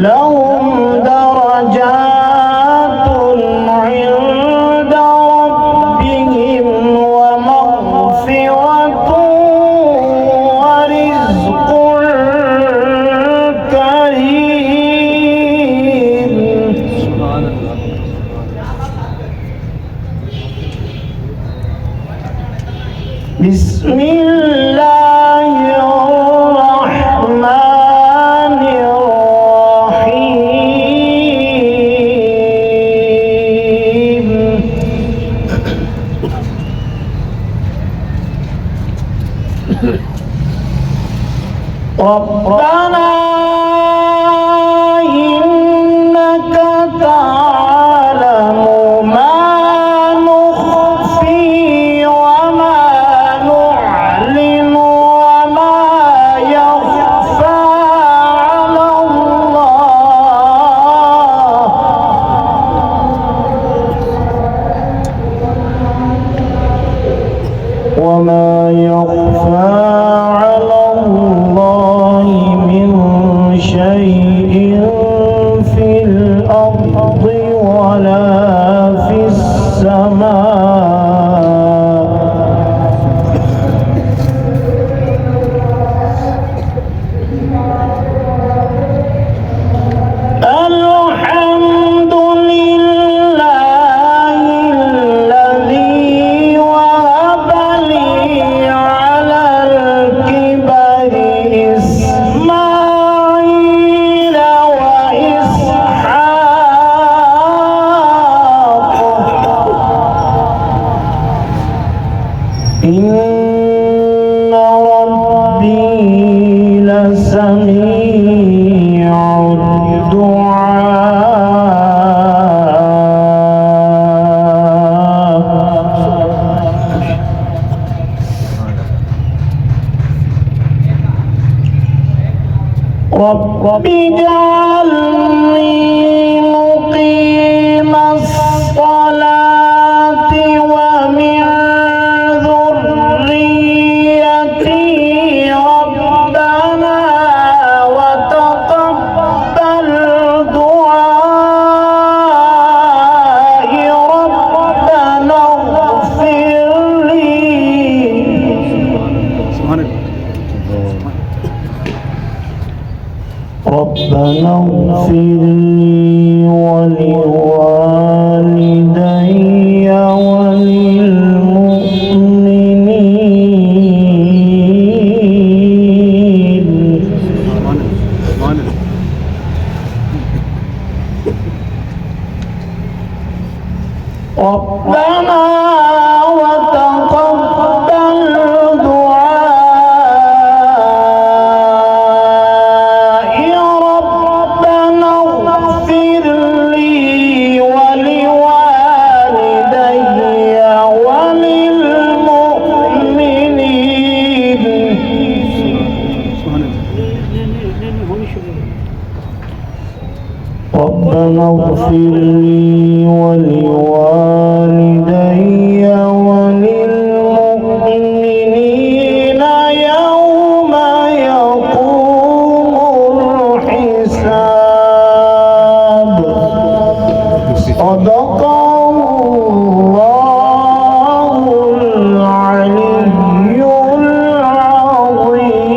لهم درجات عند ربهم ومغفرة ورزق كريم. سبحان الله. بسم الله الرحمن الرحيم. ربنا إنك تعلم ما نخفي وما نعلن وما يخفى على الله وما يخفى على الله من شيء في الأرض ولا في السماء. الحمد لله الذي وهب لي على الكبر إسماعيل وإسحاق إن ربي لسميع رب اجعلني مقيم الصلاة ومن ذريتي ربنا وتقبل دعائي ربنا اغفر لي. ربنا اغفر لي ولوالدي وللمؤمنين. ربنا وتقبل دعائي ربنا اغفر لي ربنا اغفر لي ولوالدي وللمؤمنين يوم يقوم الحساب. صدق الله العلي العظيم.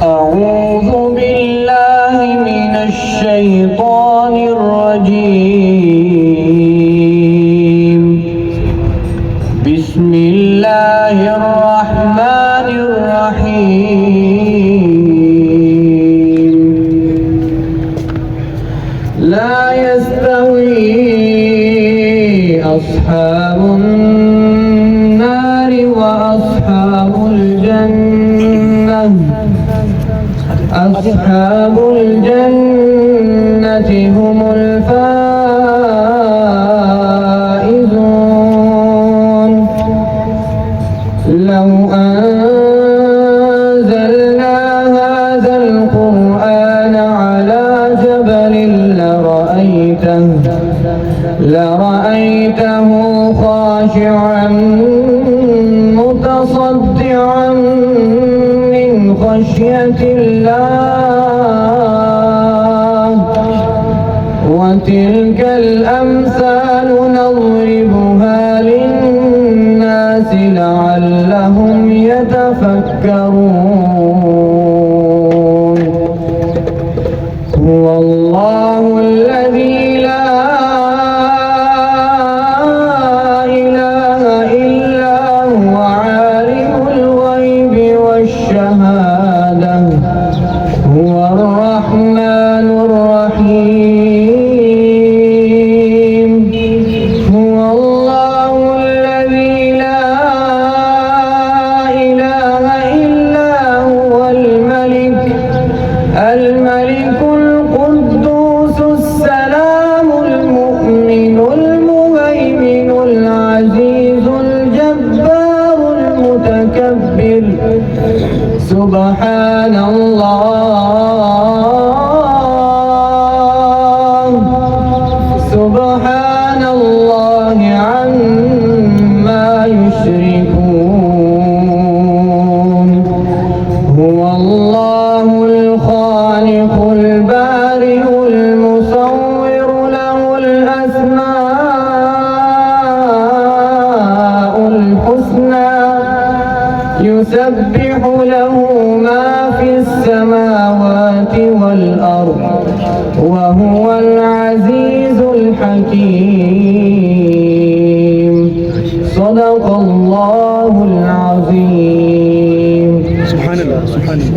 أعوذ بالله من الشيطان الرجيم. بسم الله الرحمن الرحيم. لا يستوي أصحاب النار وأصحاب الجنة. أصحاب الجنة هم الفائزون. لو أنزلنا هذا القرآن على جبل لرأيته خاشعا متصدعا من خشية الله. وتلك الأمثال نضربها للناس لعلهم يتفكرون. هو الله الذي لا إله إلا هو عالم الغيب والشهادة. هو الرحمن الرحيم. هو الله الذي لا إله إلا هو الملك القدوس السلام المؤمن المهيمن العزيز الجبار المتكبر. سبحان الله. سبحان الله عما يشركون. هو الله الخالق البارئ المصور له الأسماء الحسنى. يسبح له ما في السماوات والأرض وهو العزيز الحكيم. صدق الله العظيم. سبحان الله سبحان الله.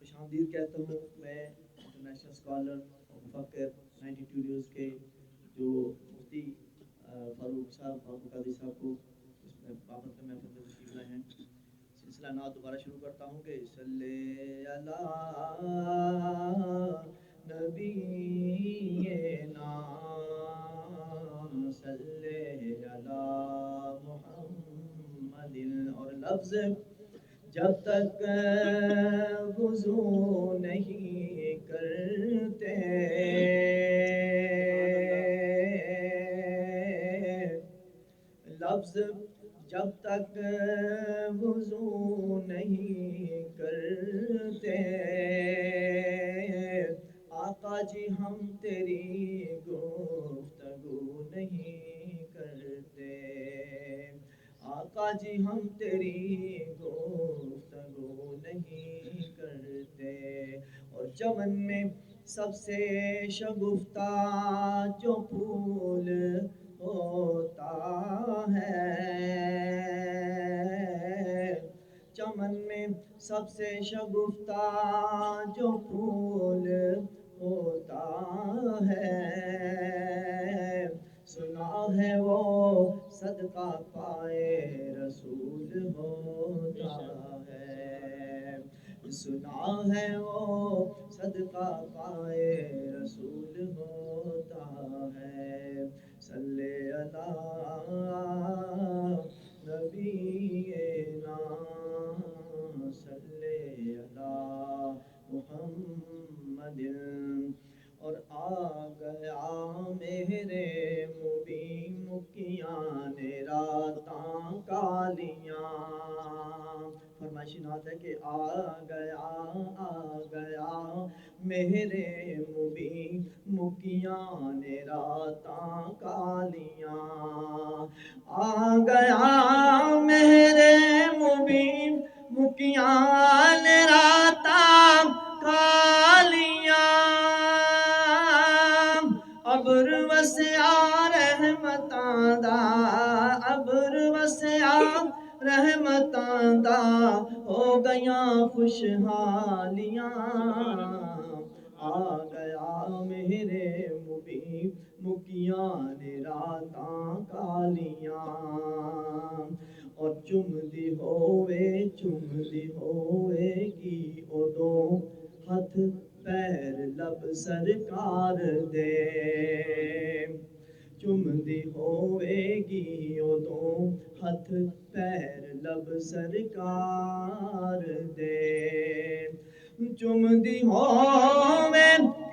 خوش آمدید کہتا ہوں میں انٹرنیشنل اسکالر اور مفکر 92 نیوز کے جو مفتی فاروق قادری صاحب کو اس میں بابت میں محفل میں تشریف لائے ہیں. سلسلہ نعت دوبارہ شروع کرتا ہوں کہ صلی اللہ نبینا صلی اللہ محمد. اور لفظ جب تک وضو نہیں کرتے لفظ جب تک وضو نہیں کرتے آقا جی ہم تیری گفتگو نہیں کرتے آقا جی ہم تیری گفتگو نہیں کرتے. اور چمن میں سب سے شگفتہ جو پھول ہوتا ہے چمن میں سب سے شگفتہ جو پھول ہوتا ہے سنا ہے وہ صدقہ پائے رسول ہوتا ہے سنا ہے وہ صدقہ پائے رسول ہوتا ہے. صلی اللہ نبینا صلی اللہ محمد. اور آ گیا میرے مبین مکیاں نے راتاں کالیاں. فرمائشی نعت ہے کہ آ گیا میرے مبین مکیاں نے راتاں کالیاں. آ گیا میرے مبین مکیاں نے راتاں کالیاں. ابر وسیا رحمتاں دا ابر وسیا رحمتاں دا ہو گیاں خوشحالیاں. آ گیا میرے مبین مکیاں نے راتاں کالیاں. اور چمدی ہوئے گی ادوں ہاتھ پیر لب سرکار دے چمدی ہوئے گی ادوں ہاتھ پیر لب سرکار دے چمدی ہوئے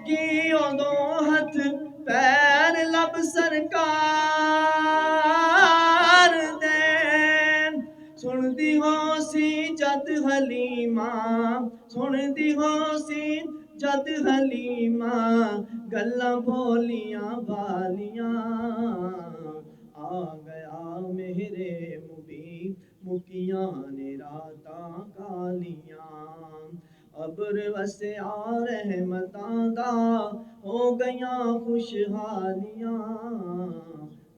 گی ادوں ہاتھ پیر لب سرکار دے. سندی ہو سی جد حلیمہ سندی ہو سی جد حلیمہ گلاں بھولیاں بالیاں. آ گیا میرے مبین مکیاں نے راتاں کالیاں. ابر وسیا رحمتاں دا ہو گیاں خوشحالیاں.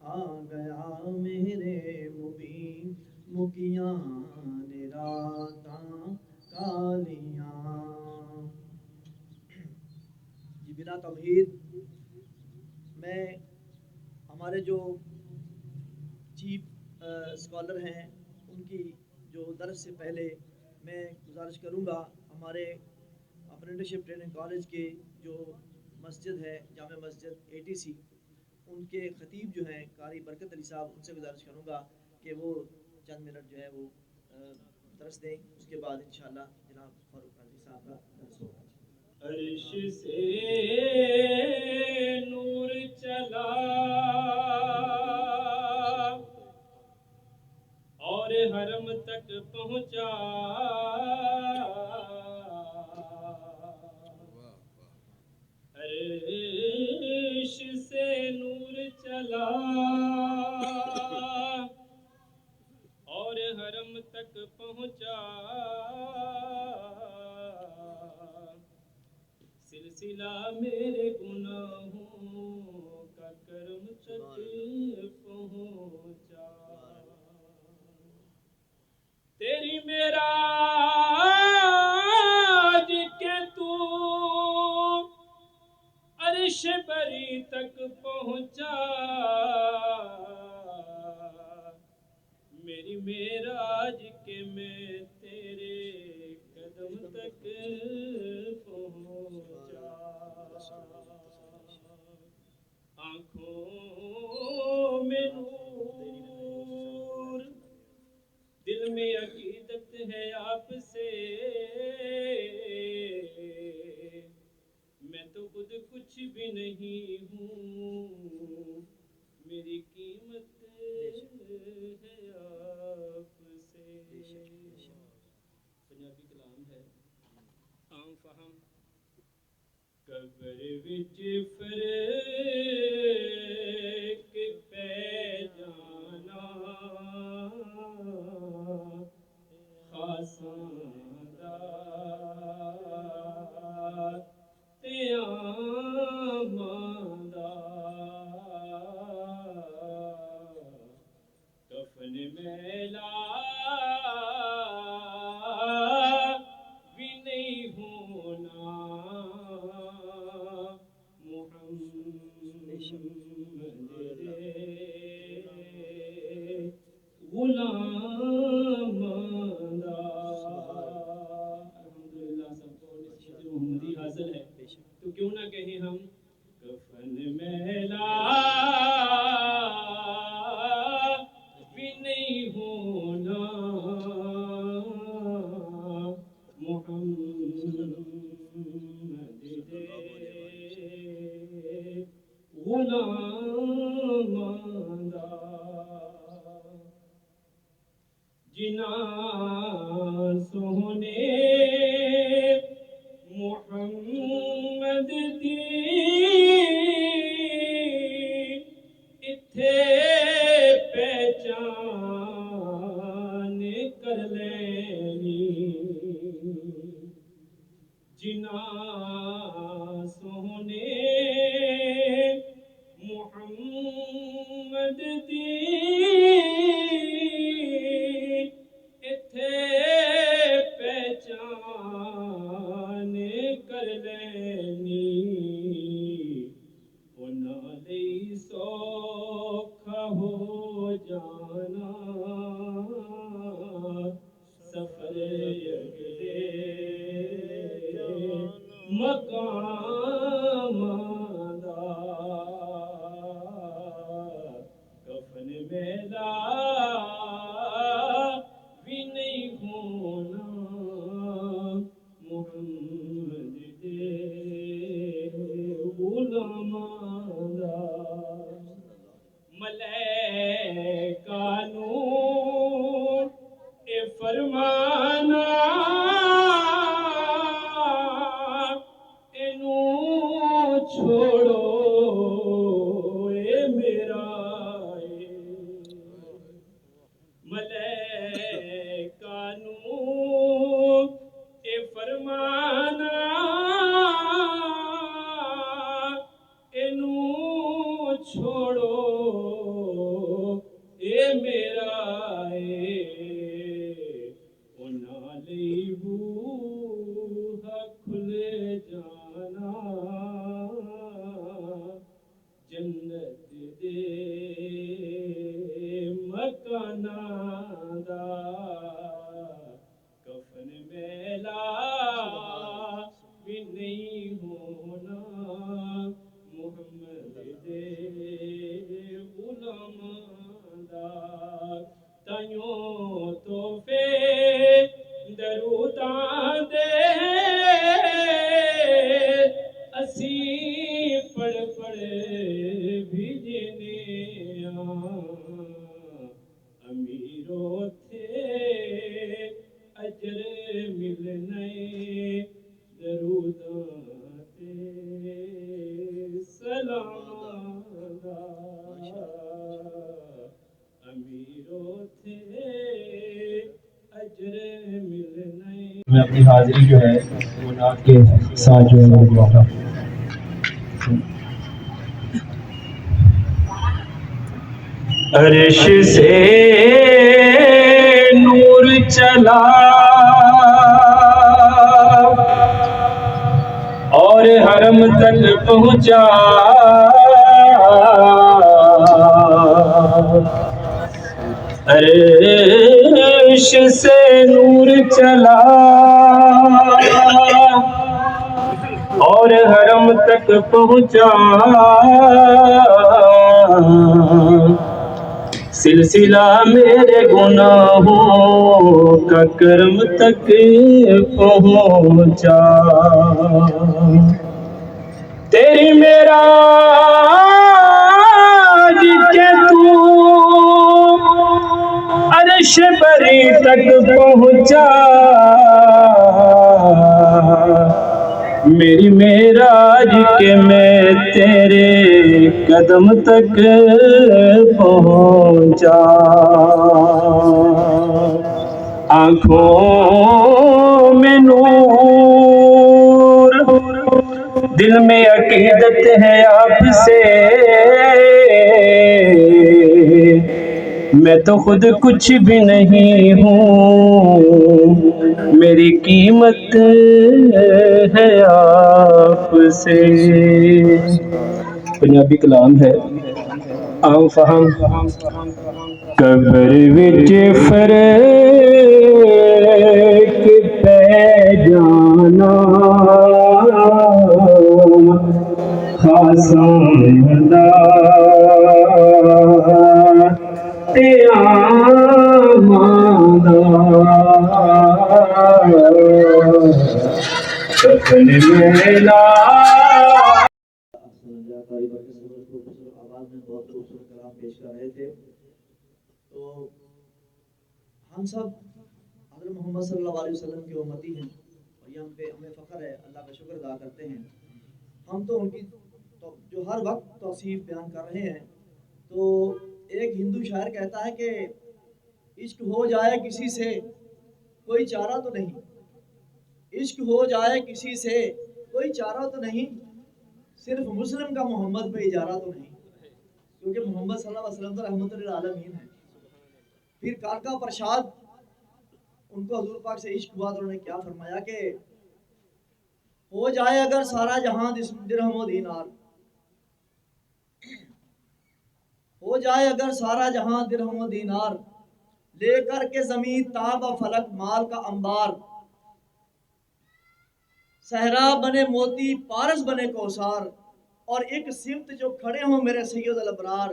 آ گیا میرے مبین مکیاں نے راتاں کالیاں. جی بلا تمہید میں ہمارے جو چیف اسکالر ہیں ان کی جو درس سے پہلے میں گزارش کروں گا ہمارے اپرنٹشپ ٹریننگ کالج کے جو مسجد ہے جامع مسجد ATC ان کے خطیب جو ہیں قاری برکت علی صاحب ان سے گزارش کروں گا کہ وہ چند منٹ جو ہے وہ درس دیں. اس کے بعد انشاءاللہ جناب فاروق قادری صاحب کا درس ہوگا. عرش سے نور چلا اور حرم تک پہنچا عرش سے نور چلا اور حرم تک پہنچا سلسلہ میرے گناہوں کا کرم تک پہنچا. معراج کے میں تیرے قدم تک پہنچا، آنکھوں میں نور، دل میں عقیدت ہے آپ سے، میں تو خود کچھ بھی نہیں ہوں، میری قیمت ہے آپ سے۔ پنجابی کلام ہے، عام فہم۔ قبر وچ فریق پہ جانا، خاصاں دا تے آماں دا، کفن میلا بھی نہیں ہونا، محمد دے غلاماں دا۔ الحمدللہ سب کو نسبت محمدی حاصل ہے، تو کیوں نہ کہیں ہم کفن میلا بھی نہیں ہونا، محمد دے غلاماں دا، جنہاں سونے محمد دی اتھے پہچان کر لینی، جنہاں سونے محمد دی اتھے پہچان کر لینی، انہاں لئی سوکھا ہو جانا، سفر اگلے مقاماں دا، کفن میلا بھی نہیں ہونا، محمد دے غلاماں دا، ملائکہ نوں اے فرمانا، اینوں چھوڑو اے میرا ملائکہ نوں اے فرمانا، اینوں چھوڑو اے میرا انہاں لئی بوہا کھل جانا، جنت دے مکاناں دا، کفن میلا بھی نہیں ہونا، محمد دے غلاماں دا، تائیوں تحفے دروداں دے اسی پڑھ پڑھ بھیجنے امیروں تھے اجر ملنے، دروداں تے سلاماں دا، امیروں تھے اجر ملنے۔ میں اپنی حاضری جو ہے وہ نعت کے ساتھ جو ہے وہ لگواتا ہوں۔ عرش سے نور چلا اور حرم تک پہنچا، عرش سے نور چلا اور حرم تک پہنچا، سلسلہ میرے گناہوں کا کرم تک پہنچا، تیری معراج کے تو عرش بری تک پہنچا، میری معراج کے میں تیرے قدم تک پہنچا، آنکھوں میں نور، دل میں عقیدت ہے آپ سے، میں تو خود کچھ بھی نہیں ہوں، میری قیمت ہے آپ سے۔ پنجابی کلام ہے، آؤ فہم۔ قبر وچ فرق پہ جانا، خاصاں دا تے آماں دا، کفن میلا آواز میں بہت خوبصورت کلام پیش کر رہے تھے۔ تو ہم سب حضرت محمد صلی اللہ علیہ وسلم کی امتی ہیں، اور یہ ہمیں فخر ہے، اللہ کا شکر ادا کرتے ہیں۔ ہم تو ان کی جو ہر وقت توصیف بیان کر رہے ہیں، تو ایک ہندو شاعر کہتا ہے کہ عشق ہو جائے کسی سے کوئی چارہ تو نہیں، عشق ہو جائے کسی سے کوئی چارہ تو نہیں، صرف مسلم کا محمد پہ اجارہ تو نہیں، کیونکہ محمد صلی اللہ علیہ وسلم تو رحمت للعالمین ہے۔ پھر کالکا پرشاد، ان کو حضور پاک سے عشق ہوا تو انہوں نے کیا فرمایا کہ ہو جائے اگر سارا جہاں درہم و دینار، ہو جائے اگر سارا جہاں درہم و دینار، لے کر کے زمین تاب و فلک مال کا انبار، صحرا بنے موتی پارس بنے کوثار، اور ایک سمت جو کھڑے ہوں میرے سید الابرار،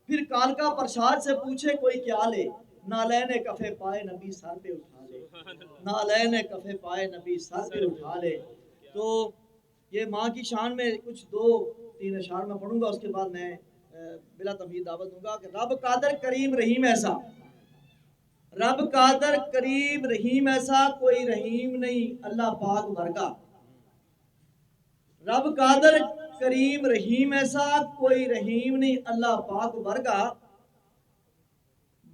پھر کالکا پرشاد سے پوچھے کوئی کیا لے، نالین کفے پائے نبی سر پہ اٹھا لے، نالین کفے پائے نبی سر پہ اٹھا لے۔ تو یہ ماں کی شان میں کچھ 2-3 اشعار میں پڑھوں گا، اس کے بعد میں بلا تمہید دعوت دوں گا کہ رب قادر کریم رحیم ایسا، رب قادر کریم رحیم ایسا، کوئی رحیم نہیں اللہ پاک ورگا، رب قادر کریم رحیم ایسا، کوئی رحیم نہیں اللہ پاک ورگا،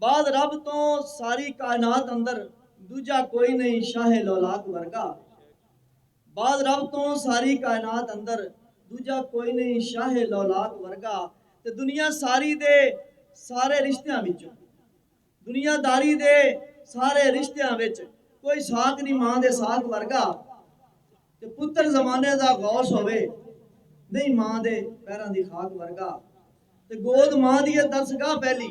بعد رب تو ساری کائنات اندر دوجا کوئی نہیں شاہ لولاک ورگا، بعد رب تو ساری کائنات اندر دوجا کوئی نہیں شاہ لولاک ورگا، تے دنیا ساری دے سارے رشتیاں وچوں، دنیا داری دے سارے رشتیاں وچ کوئی ساک نہیں ماں دے ساک ورگا، تے پتر زمانے دا غوث ہوئے نہیں ماں دے پیراں دی خاک ورگا، تے گود ماں دی درسگاہ پہلی،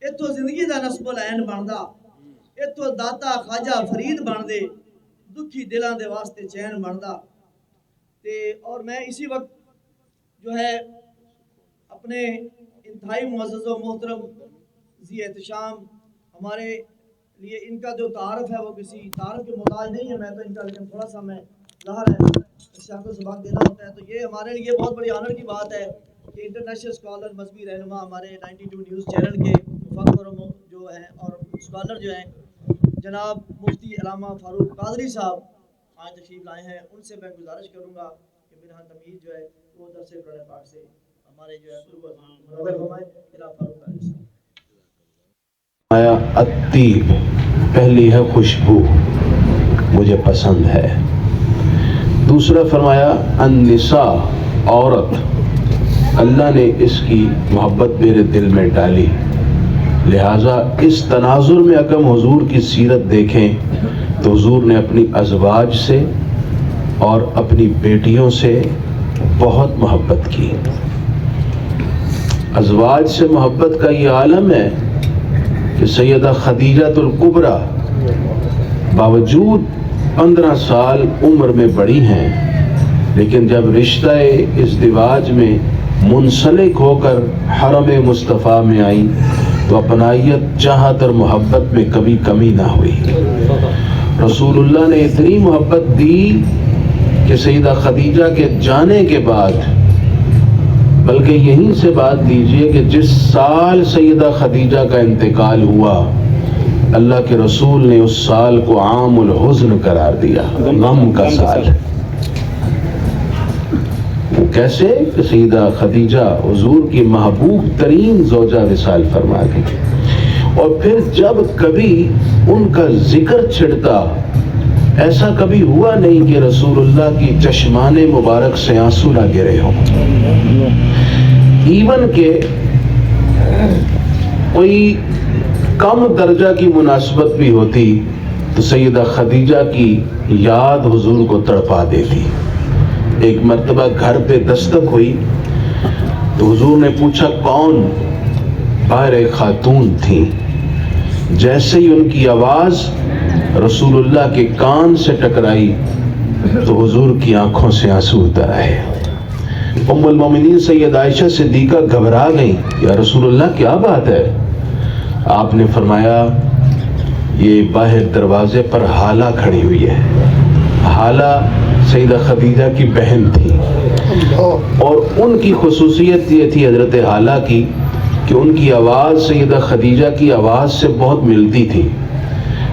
اتھو زندگی دا نسب العین بندا، اتھو داتا خواجہ فرید بن دے، دکھی دلاں دے واسطے چین بندا۔ تے اور میں اسی وقت جو ہے اپنے انتہائی معزز و محترم ذی احتشام، ہمارے لیے ان کا جو تعارف ہے وہ کسی تعارف کے محتاج نہیں ہے، میں تو ان کا لیکن تھوڑا سا میں ظاہر ہے اس سے آپ کو سبق دینا ہوتا ہے، تو یہ ہمارے لیے بہت بڑی آنر کی بات ہے کہ انٹرنیشنل اسکالر مذہبی رہنما ہمارے 92 نیوز چینل کے مفکر جو ہیں اور اسکالر جو ہیں جناب مفتی علامہ فاروق قادری صاحب آج تشریف لائے ہیں، ان سے میں گزارش کروں گا کہ میرا تمہید جو ہے وہ درس قرآن پاک سے ہمارے جو ہے منور فرمائے جناب فاروق قادری صاحب۔ الطیب، پہلی ہے خوشبو، مجھے پسند ہے۔ دوسرا فرمایا النساء، عورت، اللہ نے اس کی محبت میرے دل میں ڈالی، لہٰذا اس تناظر میں اگر حضور کی سیرت دیکھیں تو حضور نے اپنی ازواج سے اور اپنی بیٹیوں سے بہت محبت کی۔ ازواج سے محبت کا یہ عالم ہے کہ سیدہ خدیجہ الکبریٰ باوجود 15 سال عمر میں بڑی ہیں، لیکن جب رشتہ ازدواج میں منسلک ہو کر حرم مصطفیٰ میں آئیں تو اپنائیت، چاہت اور محبت میں کبھی کمی نہ ہوئی۔ رسول اللہ نے اتنی محبت دی کہ سیدہ خدیجہ کے جانے کے بعد، بلکہ یہیں سے بات لیجئے کہ جس سال سیدہ خدیجہ کا انتقال ہوا، اللہ کے رسول نے اس سال کو عام الحزن قرار دیا، غم کا سال۔ وہ کیسے کہ سیدہ خدیجہ حضور کی محبوب ترین زوجہ وصال فرما گئی، اور پھر جب کبھی ان کا ذکر چھڑتا، ایسا کبھی ہوا نہیں کہ رسول اللہ کی چشمان مبارک سے آنسو نہ گرے ہوں۔ ایون کہ کوئی کم درجہ کی مناسبت بھی ہوتی تو سیدہ خدیجہ کی یاد حضور کو تڑپا دیتی۔ ایک مرتبہ گھر پہ دستک ہوئی تو حضور نے پوچھا کون؟ باہر ایک خاتون تھی۔ جیسے ہی ان کی آواز رسول اللہ کے کان سے ٹکرائی تو حضور کی آنکھوں سے آنسو اتر آئے۔ ام المومنین سید عائشہ صدیقہ گھبرا گئیں، یا رسول اللہ کیا بات ہے؟ آپ نے فرمایا یہ باہر دروازے پر حالہ کھڑی ہوئی ہے۔ حالہ سیدہ خدیجہ کی بہن تھی، اور ان کی خصوصیت یہ تھی حضرت حالہ کی کہ ان کی آواز سیدہ خدیجہ کی آواز سے بہت ملتی تھی۔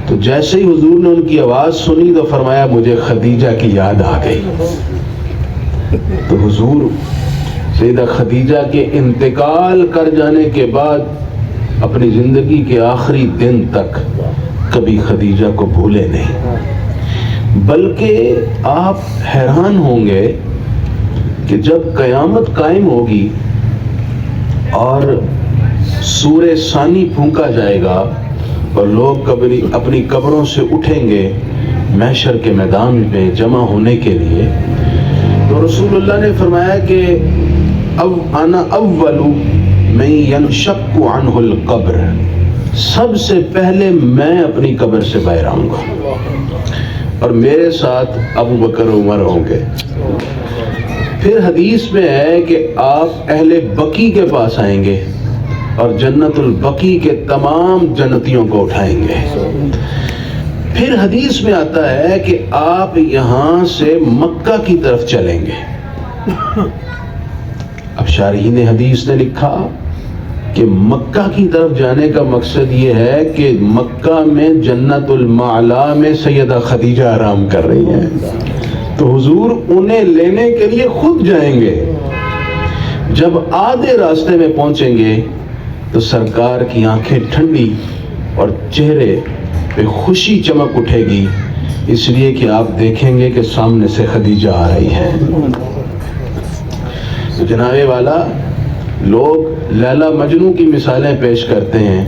تو جیسے ہی حضور نے ان کی آواز سنی تو فرمایا مجھے خدیجہ کی یاد آ گئی۔ تو حضور سیدہ خدیجہ کے انتقال کر جانے کے بعد اپنی زندگی کے آخری دن تک کبھی خدیجہ کو بھولے نہیں، بلکہ آپ حیران ہوں گے کہ جب قیامت قائم ہوگی اور سورہ ثانی پھونکا جائے گا اور لوگ اپنی قبروں سے اٹھیں گے محشر کے میدان میں جمع ہونے کے لیے، تو رسول اللہ نے فرمایا کہ انا اول من ینشق عنہ القبر، سب سے پہلے میں اپنی قبر سے باہر آؤں گا، اور میرے ساتھ ابو بکر عمر ہوں گے۔ پھر حدیث میں ہے کہ آپ اہل بقی کے پاس آئیں گے اور جنت البقی کے تمام جنتیوں کو اٹھائیں گے۔ پھر حدیث میں آتا ہے کہ آپ یہاں سے مکہ کی طرف چلیں گے۔ اب شارحین حدیث نے لکھا کہ مکہ کی طرف جانے کا مقصد یہ ہے کہ مکہ میں جنت المعلا میں سیدہ خدیجہ آرام کر رہی ہیں، تو حضور انہیں لینے کے لیے خود جائیں گے۔ جب آدھے راستے میں پہنچیں گے تو سرکار کی آنکھیں ٹھنڈی اور چہرے پہ خوشی چمک اٹھے گی، اس لیے کہ آپ دیکھیں گے کہ سامنے سے خدیجہ آ رہی ہے۔ جناب والا، لوگ لیلا مجنوں کی مثالیں پیش کرتے ہیں،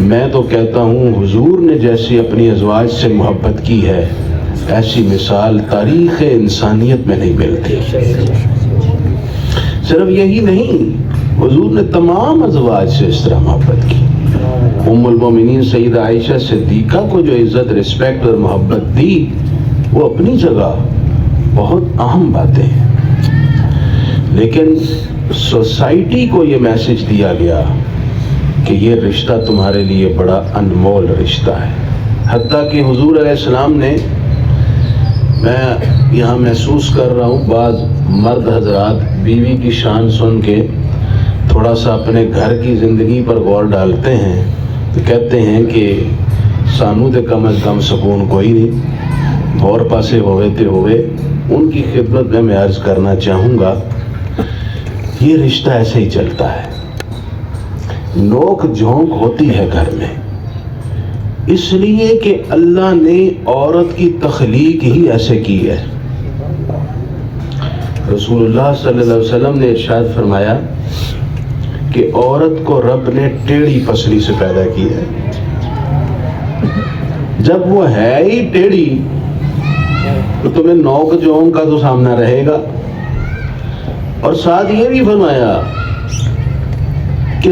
میں تو کہتا ہوں حضور نے جیسی اپنی ازواج سے محبت کی ہے ایسی مثال تاریخ انسانیت میں نہیں ملتی۔ صرف یہی نہیں، حضور نے تمام ازواج سے اس طرح محبت کی۔ ام المومنین سیدہ عائشہ صدیقہ کو جو عزت، رسپیکٹ اور محبت دی وہ اپنی جگہ بہت اہم باتیں ہیں، لیکن سوسائٹی کو یہ میسج دیا گیا کہ یہ رشتہ تمہارے لیے بڑا انمول رشتہ ہے۔ حتیٰ کہ حضور علیہ السلام نے، میں یہاں محسوس کر رہا ہوں بعض مرد حضرات بیوی کی شان سن کے تھوڑا سا اپنے گھر کی زندگی پر غور ڈالتے ہیں تو کہتے ہیں کہ سانو تے کم از کم سکون کوئی نہیں، اور پاسے ہوئے تے ہوئے۔ ان کی خدمت میں عرض کرنا چاہوں گا یہ رشتہ ایسے ہی چلتا ہے، نوک جھونک ہوتی ہے گھر میں، اس لیے کہ اللہ نے عورت کی تخلیق ہی ایسے کی ہے۔ رسول اللہ صلی اللہ علیہ وسلم نے ارشاد فرمایا کہ عورت کو رب نے ٹیڑھی پسلی سے پیدا کی ہے۔ جب وہ ہے ہی ٹیڑھی تو تمہیں نوک جھونک کا تو سامنا رہے گا، اور ساتھ یہ بھی فرمایا کہ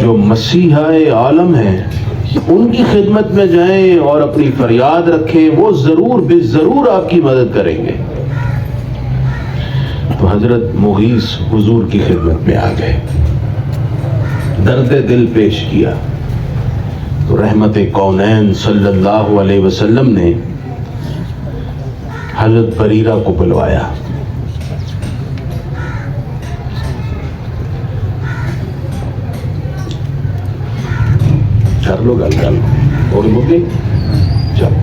جو مسیحا عالم ہیں ان کی خدمت میں جائیں اور اپنی فریاد رکھیں، وہ ضرور بے ضرور آپ کی مدد کریں گے۔ تو حضرت مغیث حضور کی خدمت میں آ گئے، درد دل پیش کیا، تو رحمت کونین صلی اللہ علیہ وسلم نے حضرت بریرہ کو بلوایا۔ کر لو گل کر لو، اور مکے چلو۔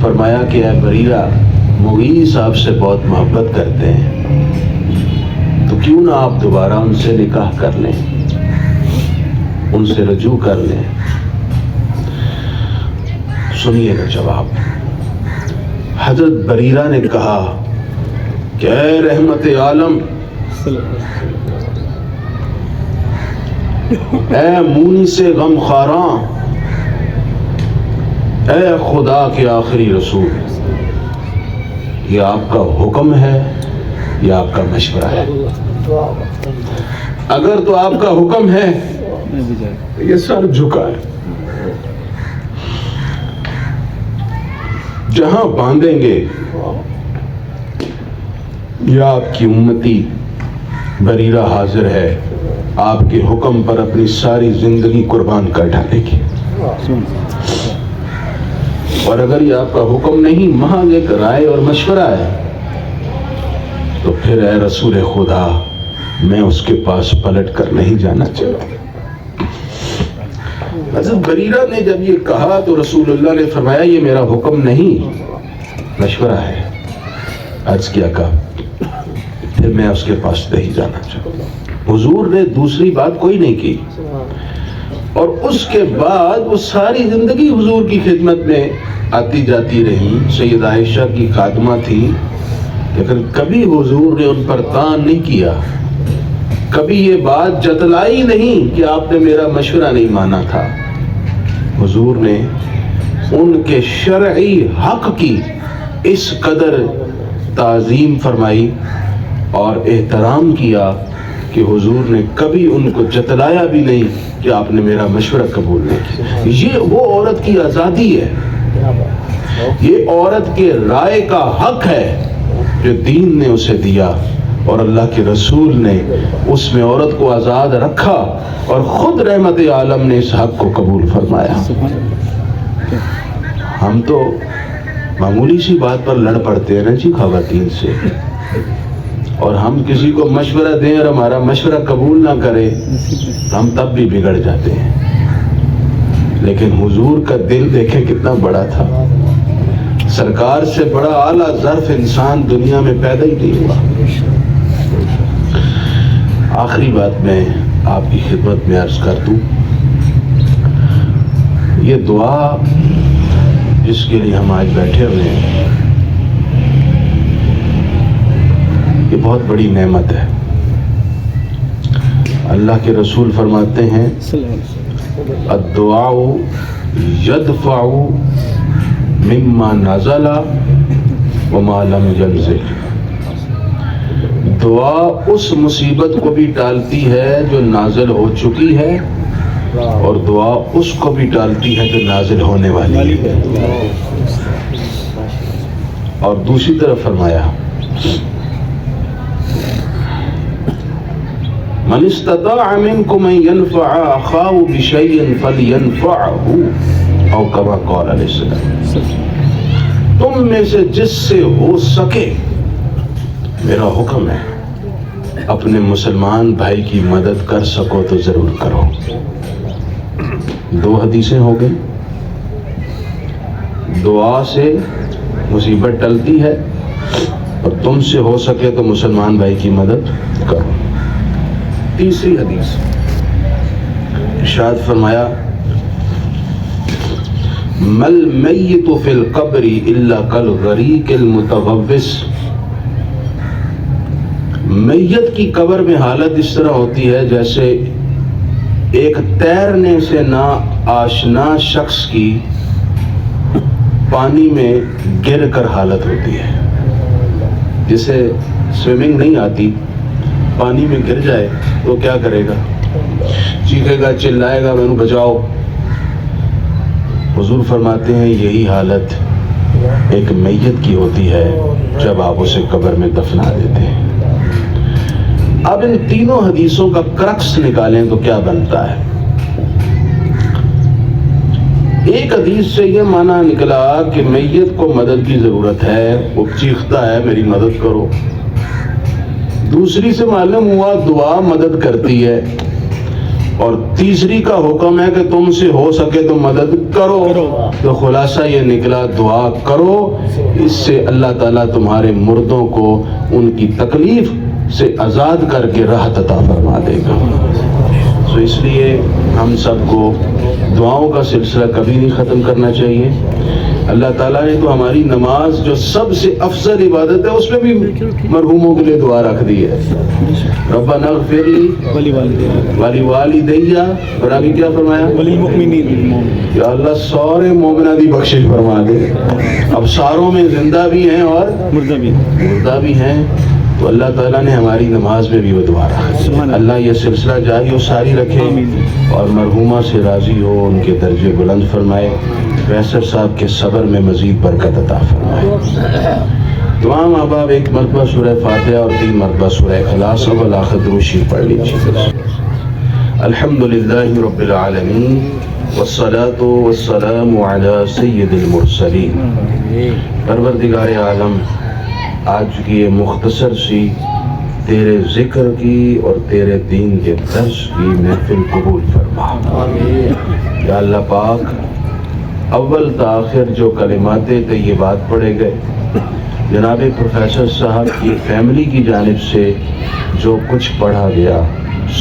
فرمایا کہ اے بریرہ، مغیث آپ سے بہت محبت کرتے ہیں، تو کیوں نہ آپ دوبارہ ان سے نکاح کر لیں، ان سے رجوع کر لیں۔ سنیے گا جواب۔ حضرت بریرہ نے کہا کہ اے رحمت عالم، اے مونی سے غم خاراں، اے خدا کے آخری رسول، یہ آپ کا حکم ہے یا آپ کا مشورہ ہے؟ اگر تو آپ کا حکم ہے یہ سر جھکا ہے، جہاں باندھیں گے یا آپ کی امتی بریرہ حاضر ہے آپ کے حکم پر اپنی ساری زندگی قربان کر ڈالے گی، اور اگر یہ آپ کا حکم نہیں، محض ایک رائے اور مشورہ ہے، تو پھر اے رسول خدا، میں اس کے پاس پلٹ کر نہیں جانا چاہتا۔ حضرت بریرہ نے جب یہ کہا تو رسول اللہ نے فرمایا یہ میرا حکم نہیں، مشورہ ہے۔ عرض کیا کہا پھر میں اس کے پاس نہیں جانا چاہتا۔ حضور نے دوسری بات کوئی نہیں کی، اور اس کے بعد وہ ساری زندگی حضور کی خدمت میں آتی جاتی رہی۔ سید عائشہ کی خادمہ تھی، لیکن کبھی حضور نے ان پر طعن نہیں کیا، کبھی یہ بات جتلائی نہیں کہ آپ نے میرا مشورہ نہیں مانا تھا۔ حضور نے ان کے شرعی حق کی اس قدر تعظیم فرمائی اور احترام کیا کہ حضور نے کبھی ان کو جتلایا بھی نہیں کہ آپ نے میرا مشورہ قبول نہیں کیا۔ یہ وہ عورت کی آزادی ہے، یہ عورت کے رائے کا حق ہے جو دین نے اسے دیا، اور اللہ کے رسول نے اس میں عورت کو آزاد رکھا، اور خود رحمت عالم نے اس حق کو قبول فرمایا۔ ہم تو معمولی سی بات پر لڑ پڑتے ہیں نا جی خواتین سے، اور ہم کسی کو مشورہ دیں اور ہمارا مشورہ قبول نہ کرے ہم تب بھی بگڑ جاتے ہیں، لیکن حضور کا دل دیکھیں کتنا بڑا تھا۔ سرکار سے بڑا اعلیٰ ظرف انسان دنیا میں پیدا ہی نہیں ہوا۔ آخری بات میں آپ کی خدمت میں عرض کر دوں، یہ دعا جس کے لیے ہم آج بیٹھے ہوئے ہیں، یہ بہت بڑی نعمت ہے۔ اللہ کے رسول فرماتے ہیں الدعاء يدفع مما نزل وما لم ينزل۔ دعا اس مصیبت کو بھی ٹالتی ہے جو نازل ہو چکی ہے، اور دعا اس کو بھی ٹالتی ہے جو نازل ہونے والی ہے۔ اور دوسری طرف فرمایا من استطاع منکم ان ينفع اخاه بشيء فلينفعه، او كما قال علیہ السلام، تم میں سے جس سے ہو سکے، میرا حکم ہے اپنے مسلمان بھائی کی مدد کر سکو تو ضرور کرو۔ دو حدیثیں ہو گئی، دعا سے مصیبت ٹلتی ہے، اور تم سے ہو سکے تو مسلمان بھائی کی مدد کرو۔ تیسری حدیث ارشاد فرمایا مل میت فی القبر الا کالغریق المتغوص، میت کی قبر میں حالت اس طرح ہوتی ہے جیسے ایک تیرنے سے نا آشنا شخص کی پانی میں گر کر حالت ہوتی ہے۔ جسے سوئمنگ نہیں آتی پانی میں گر جائے تو کیا کرے گا؟ چیخے گا، چلائے گا، میں نے بچاؤ۔ حضور فرماتے ہیں یہی حالت ایک میت کی ہوتی ہے جب آپ اسے قبر میں دفنا دیتے ہیں۔ اب ان تینوں حدیثوں کا کرکس نکالیں تو کیا بنتا ہے؟ ایک حدیث سے یہ معنی نکلا کہ میت کو مدد کی ضرورت ہے، وہ چیختا ہے میری مدد کرو۔ دوسری سے معلوم ہوا دعا مدد کرتی ہے، اور تیسری کا حکم ہے کہ تم سے ہو سکے تو مدد کرو۔ تو خلاصہ یہ نکلا دعا کرو، اس سے اللہ تعالیٰ تمہارے مردوں کو ان کی تکلیف سے آزاد کر کے راحت عطا فرما دے گا۔ تو اس لیے ہم سب کو دعاؤں کا سلسلہ کبھی نہیں ختم کرنا چاہیے۔ اللہ تعالیٰ نے تو ہماری نماز جو سب سے افضل عبادت ہے اس میں بھی مرحوموں کے لیے دعا رکھ دی ہے۔ ربنا اغفر لی ولی والدیہ، اور آگے کیا فرمایا؟ یا اللہ سارے مومنہ دی بخشش فرما دے۔ اب ساروں میں زندہ بھی ہیں اور مردہ بھی ہیں، تو اللہ تعالیٰ نے ہماری نماز میں بھی وہ دعا رکھی۔ اللہ یہ سلسلہ جاری و ساری رکھے اور مرحومہ سے راضی ہو، ان کے درجے بلند فرمائے، ویسر صاحب کے صبر میں مزید برکت عطا فرمائے۔ تمام احباب ایک مرتبہ سورہ فاتحہ اور 3 مرتبہ سورہ اخلاص اول آخر درود شریف پڑھ لیجیے۔ الحمدللہ رب العالمین والصلاة والسلام علی سید المرسلین۔ پروردگار عالم، آج کی یہ مختصر سی تیرے ذکر کی اور تیرے دین کے درس کی محفل قبول فرما۔ یا اللہ پاک، اول تا آخر جو کلمات طیبات پڑھے گئے، جناب پروفیسر صاحب کی فیملی کی جانب سے جو کچھ پڑھا گیا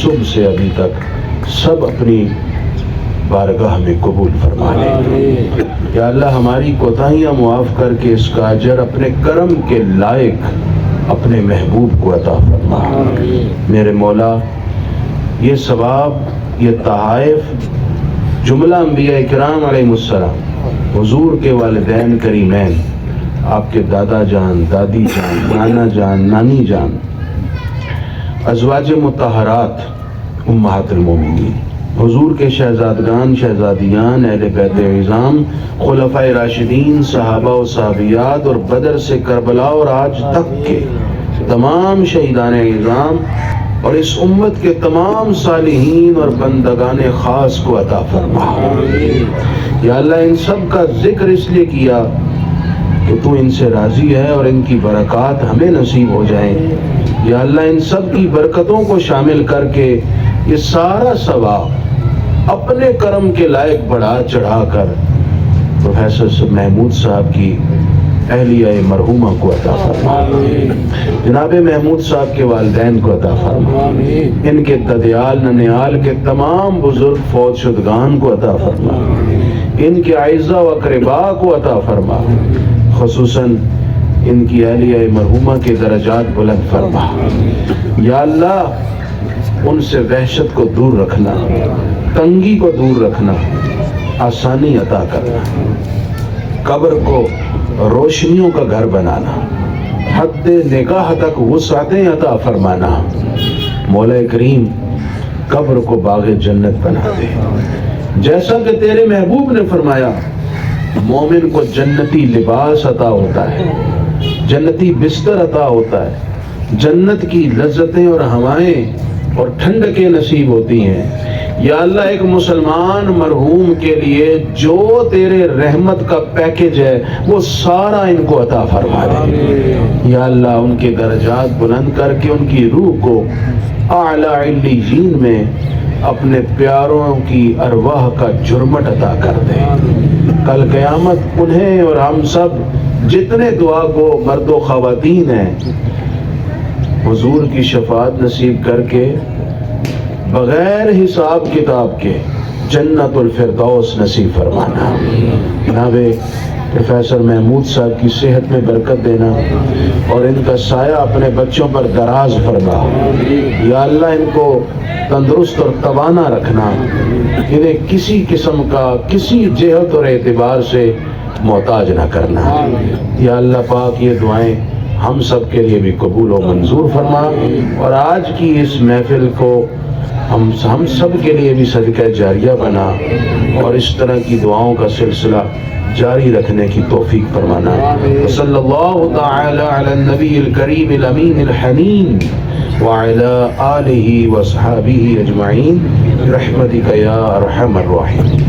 صبح سے ابھی تک، سب اپنی بارگاہ میں قبول فرما لے۔ یا اللہ ہماری کوتاہیاں معاف کر کے اس کا اجر اپنے کرم کے لائق اپنے محبوب کو عطا فرما۔ میرے مولا، یہ ثواب، یہ تحائف جملہ انبیاء اکرام علیہ السلام، حضور کے والدین کریمین، آپ کے دادا جان، دادی جان، نانا جان، نانی جان، ازواج مطہرات امہات المومنین، حضور کے شہزادگان، شہزادیان، اہل بیت عظام، خلفائے راشدین، صحابہ و صحابیات، اور بدر سے کربلا اور آج تک کے تمام شہیدان اعظام، اور اس امت کے تمام صالحین اور بندگان خاص کو عطا فرما۔ یا اللہ ان سب کا ذکر اس لیے کیا کہ تو ان سے راضی ہے اور ان کی برکات ہمیں نصیب ہو جائیں۔ یا اللہ ان سب کی برکتوں کو شامل کر کے یہ سارا ثواب اپنے کرم کے لائق بڑھا چڑھا کر پروفیسر محمود صاحب کی اہلیہ مرحومہ کو عطا فرما، جناب محمود صاحب کے والدین کو عطا فرما، ان کے ددیال ننیال کے تمام بزرگ فوت شدگان کو عطا فرما، ان کے اعزاء و اقرباء کو عطا فرما، خصوصاً ان کی اہلیہ مرحومہ کے درجات بلند فرما۔ یا اللہ ان سے وحشت کو دور رکھنا، تنگی کو دور رکھنا، آسانی عطا کرنا، قبر کو روشنیوں کا گھر بنانا، حد نگاہ تک وسعتیں عطا فرمانا۔ مولا کریم قبر کو باغ جنت بنا دے، جیسا کہ تیرے محبوب نے فرمایا مومن کو جنتی لباس عطا ہوتا ہے، جنتی بستر عطا ہوتا ہے، جنت کی لذتیں اور ہوائیں اور ٹھنڈکیں نصیب ہوتی ہیں۔ یا اللہ ایک مسلمان مرحوم کے لیے جو تیرے رحمت کا پیکج ہے وہ سارا ان کو عطا فرما دے۔ یا اللہ ان کے درجات بلند کر کے ان کی روح کو اعلی علیین میں اپنے پیاروں کی ارواح کا جرمٹ عطا کر دے۔ کل قیامت انہیں اور ہم سب جتنے دعا کو مرد و خواتین ہیں حضور کی شفاعت نصیب کر کے بغیر حساب کتاب کے جنت الفردوس نصیب فرمانا۔ جناب پروفیسر محمود صاحب کی صحت میں برکت دینا اور ان کا سایہ اپنے بچوں پر دراز فرما۔ یا اللہ ان کو تندرست اور توانا رکھنا، انہیں کسی قسم کا کسی جہت اور اعتبار سے محتاج نہ کرنا۔ یا اللہ پاک یہ دعائیں ہم سب کے لیے بھی قبول و منظور فرما، اور آج کی اس محفل کو ہم سب کے لیے بھی صدقہ جاریہ بنا، اور اس طرح کی دعاؤں کا سلسلہ جاری رکھنے کی توفیق فرمانا۔ صلی اللہ تعالی علی النبی الکریم الامین الحنین وعلی آلہ وصحابہ اجمعین برحمتک یا ارحم الراحمین۔